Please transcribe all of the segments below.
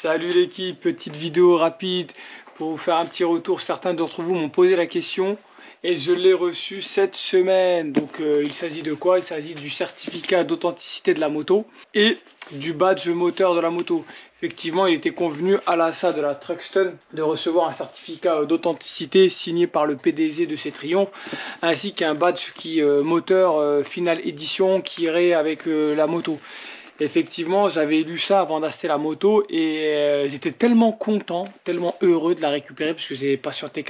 Salut l'équipe, petite vidéo rapide pour vous faire un petit retour. Certains d'entre vous m'ont posé la question et je l'ai reçu cette semaine. Donc il s'agit de quoi? Il s'agit du certificat d'authenticité de la moto et du badge moteur de la moto. Effectivement, il était convenu à l'ASA de la Truxton de recevoir un certificat d'authenticité signé par le PDG de ces Triumph, ainsi qu'un badge moteur finale édition qui irait avec la moto. Effectivement, j'avais lu ça avant d'acheter la moto et j'étais tellement content, tellement heureux de la récupérer parce que j'ai patienté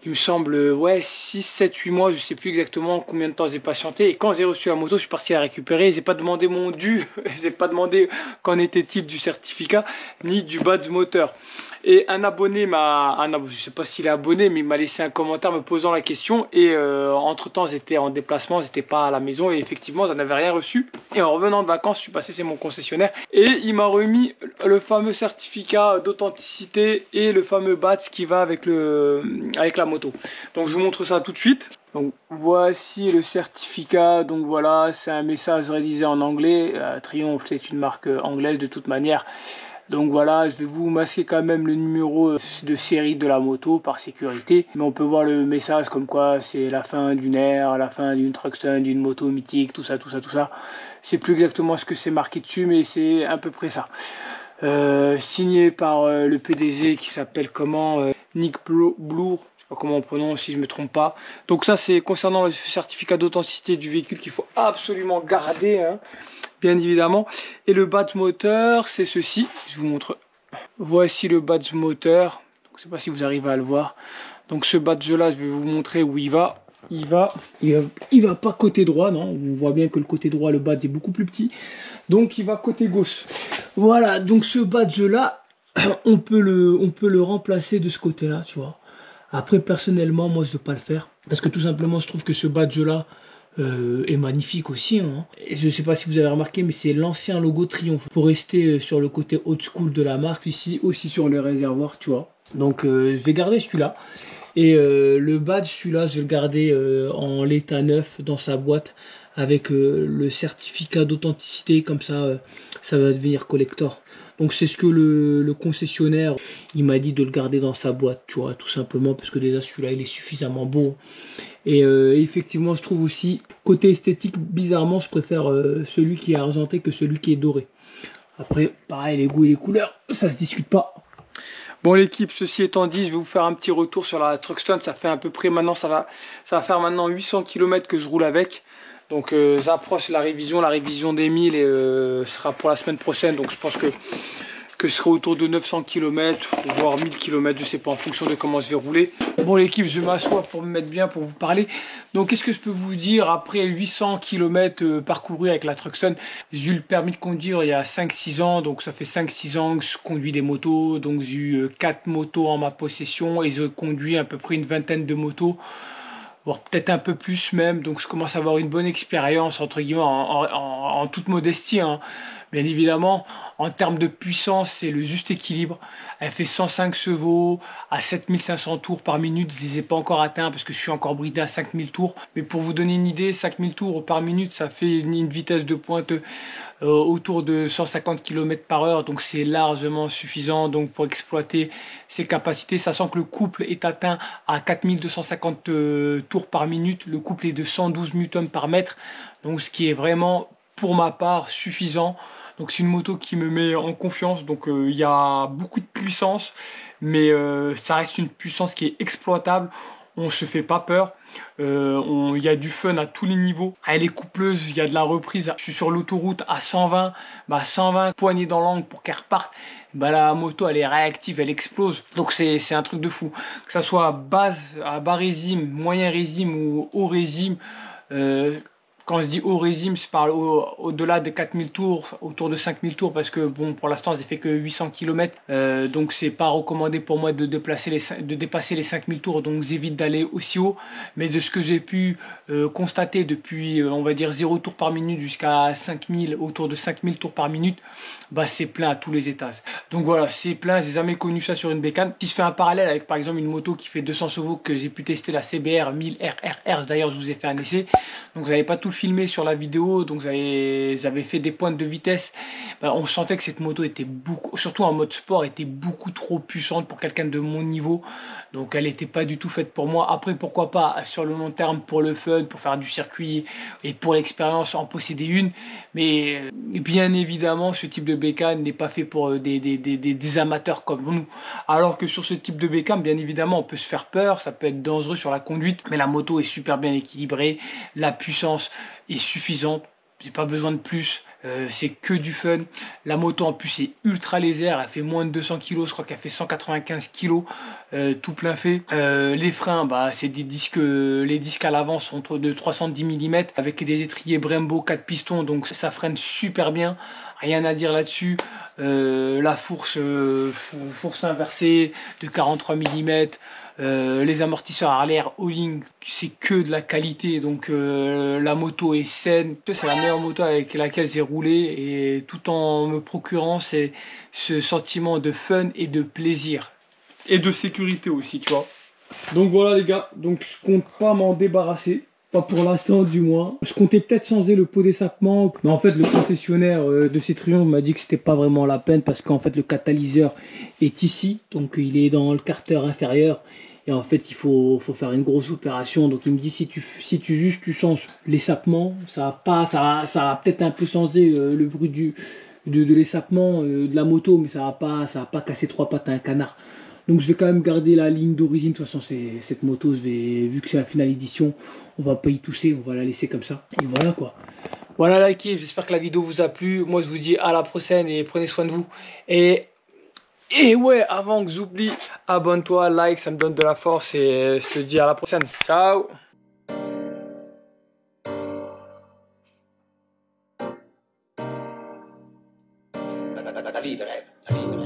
il me semble, ouais, 6, 7, 8 mois, je sais plus exactement combien de temps j'ai patienté. Et quand j'ai reçu la moto, je suis parti la récupérer. J'ai pas demandé mon dû, j'ai pas demandé qu'en était-il du certificat, ni du badge moteur. Et un abonné je sais pas s'il est abonné, mais il m'a laissé un commentaire me posant la question. Et entre temps, j'étais en déplacement, j'étais pas à la maison et effectivement, j'en avais rien reçu. Et en revenant de vacances, je suis passé chez mon concessionnaire et il m'a remis le fameux certificat d'authenticité et le fameux badge qui va avec la moto. Donc je vous montre ça tout de suite. Donc voici le certificat. Donc voilà, c'est un message réalisé en anglais. Triumph, c'est une marque anglaise de toute manière. Donc voilà, je vais vous masquer quand même le numéro de série de la moto par sécurité. Mais on peut voir le message comme quoi c'est la fin d'une ère, la fin d'une Truxton, d'une moto mythique, tout ça, tout ça, tout ça. Je sais plus exactement ce que c'est marqué dessus, mais c'est à peu près ça. Signé par le PDG qui s'appelle comment Nick Bloor. Je sais pas comment on prononce si je me trompe pas. Donc ça c'est concernant le certificat d'authenticité du véhicule qu'il faut absolument garder, hein, bien évidemment. Et le badge moteur c'est ceci, je vous montre. Voici le badge moteur. Je sais pas si vous arrivez à le voir. Donc ce badge là, je vais vous montrer où il va. Il va pas côté droit, non. On voit bien que le côté droit, le badge est beaucoup plus petit. Donc il va côté gauche. Voilà, donc ce badge là, on peut le remplacer de ce côté là, tu vois. Après personnellement, moi je ne veux pas le faire. Parce que tout simplement, je trouve que ce badge là est magnifique aussi, hein. Et je sais pas si vous avez remarqué, mais c'est l'ancien logo Triumph. Pour rester sur le côté old school de la marque, ici aussi sur le réservoir, tu vois. Donc je vais garder celui-là. Et le badge, celui-là, je vais le garder en l'état neuf dans sa boîte avec le certificat d'authenticité. Comme ça, ça va devenir collector. Donc c'est ce que le concessionnaire, il m'a dit de le garder dans sa boîte, tu vois, tout simplement parce que déjà celui-là, il est suffisamment beau. Et effectivement, je trouve aussi, côté esthétique, bizarrement, je préfère celui qui est argenté que celui qui est doré. Après, pareil, les goûts et les couleurs, ça se discute pas. Bon l'équipe, ceci étant dit, je vais vous faire un petit retour sur la Truxton. Ça fait à peu près maintenant, ça va faire maintenant 800 km que je roule avec. Donc j'approche la révision des 1000 et sera pour la semaine prochaine. Donc je pense que je serai autour de 900 km, voire 1000 km, je sais pas, en fonction de comment je vais rouler. Bon l'équipe, je m'assois pour me mettre bien, pour vous parler. Donc qu'est-ce que je peux vous dire après 800 km parcourus avec la Truxton? J'ai eu le permis de conduire il y a 5-6 ans, donc ça fait 5-6 ans que je conduis des motos. Donc j'ai eu 4 motos en ma possession et je conduis à peu près une vingtaine de motos, voire peut-être un peu plus même. Donc je commence à avoir une bonne expérience, entre guillemets, en toute modestie, hein. Bien évidemment, en termes de puissance, c'est le juste équilibre. Elle fait 105 chevaux à 7500 tours par minute. Je ne les ai pas encore atteints parce que je suis encore bridé à 5000 tours. Mais pour vous donner une idée, 5000 tours par minute, ça fait une vitesse de pointe autour de 150 km par heure. Donc c'est largement suffisant donc pour exploiter ses capacités. Sachant que le couple est atteint à 4250 tours par minute. Le couple est de 112 Newton par mètre. Donc ce qui est vraiment, pour ma part, suffisant. Donc c'est une moto qui me met en confiance. Donc il y a beaucoup de puissance, mais ça reste une puissance qui est exploitable. On se fait pas peur. Il y a du fun à tous les niveaux. Elle est coupleuse, il y a de la reprise. Je suis sur l'autoroute à 120, 120 poignées dans l'angle pour qu'elle reparte. La moto elle est réactive, elle explose. Donc c'est un truc de fou. Que ça soit à bas régime, moyen régime ou haut régime. Quand je dis haut régime, je parle au-delà des 4000 tours, autour de 5000 tours, parce que bon, pour l'instant, j'ai fait que 800 km. Donc, c'est pas recommandé pour moi de dépasser les 5000 tours. Donc, j'évite d'aller aussi haut. Mais de ce que j'ai pu constater depuis, on va dire, 0 tours par minute jusqu'à 5000, autour de 5000 tours par minute, c'est plein à tous les étages. Donc, voilà, c'est plein. J'ai jamais connu ça sur une bécane. Si je fais un parallèle avec, par exemple, une moto qui fait 200 chevaux que j'ai pu tester, la CBR 1000 RRR, d'ailleurs, je vous ai fait un essai. Donc, vous n'avez pas tout filmé sur la vidéo, donc j'avais fait des pointes de vitesse. On sentait que cette moto était beaucoup, surtout en mode sport, était beaucoup trop puissante pour quelqu'un de mon niveau. Donc elle n'était pas du tout faite pour moi. Après, pourquoi pas sur le long terme, pour le fun, pour faire du circuit et pour l'expérience, en posséder une. Mais bien évidemment, ce type de bécane n'est pas fait pour des amateurs comme nous. Alors que sur ce type de bécane, bien évidemment, on peut se faire peur, ça peut être dangereux sur la conduite, mais la moto est super bien équilibrée, la puissance est suffisante, j'ai pas besoin de plus, c'est que du fun. La moto en plus est ultra légère, elle fait moins de 200 kg, je crois qu'elle fait 195 kg, tout plein fait. Les freins, c'est des disques, les disques à l'avant sont de 310 mm avec des étriers Brembo 4 pistons, donc ça freine super bien, rien à dire là-dessus. La fourche inversée de 43 mm. Les amortisseurs arrière All-in, c'est que de la qualité, donc la moto est saine. C'est la meilleure moto avec laquelle j'ai roulé, et tout en me procurant ce sentiment de fun et de plaisir et de sécurité aussi, tu vois. Donc voilà les gars, donc je compte pas m'en débarrasser. Pas pour l'instant du moins. Je comptais peut-être changer le pot d'échappement, mais en fait le concessionnaire de Citroën m'a dit que c'était pas vraiment la peine, parce qu'en fait le catalyseur est ici, donc il est dans le carter inférieur, et en fait il faut faire une grosse opération. Donc il me dit si tu changes l'échappement, ça va peut-être un peu changer le bruit de l'échappement de la moto, mais ça va pas casser trois pattes à un canard. Donc je vais quand même garder la ligne d'origine. De toute façon, cette moto, vu que c'est la finale édition, on va pas y toucher, on va la laisser comme ça. Et voilà quoi. Voilà l'équipe, j'espère que la vidéo vous a plu. Moi je vous dis à la prochaine et prenez soin de vous. Et ouais, avant que j'oublie, abonne-toi, like, ça me donne de la force, et je te dis à la prochaine. Ciao. Da vivere, da vivere.